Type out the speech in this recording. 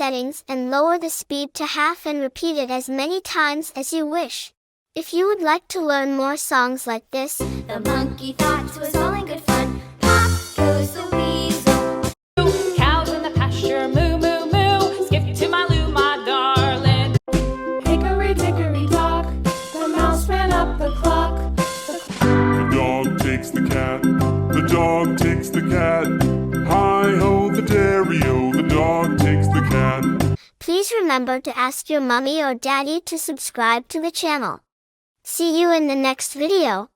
settings and lower the speed to half and repeat it as many times as you wish. If you would like to learn more songs like this, The monkey thought it was all in good fun. Pop goes the weasel. Cows in the pasture, moo, moo, moo. Skip to my loo, my darling. Hickory dickory dock, the mouse ran up the clock. The dog takes the cat, the dog takes the cat. Hi-ho, the dairy-o, the dog takes the cat. please remember to ask your mommy or daddy to subscribe to the channel. See you in the next video.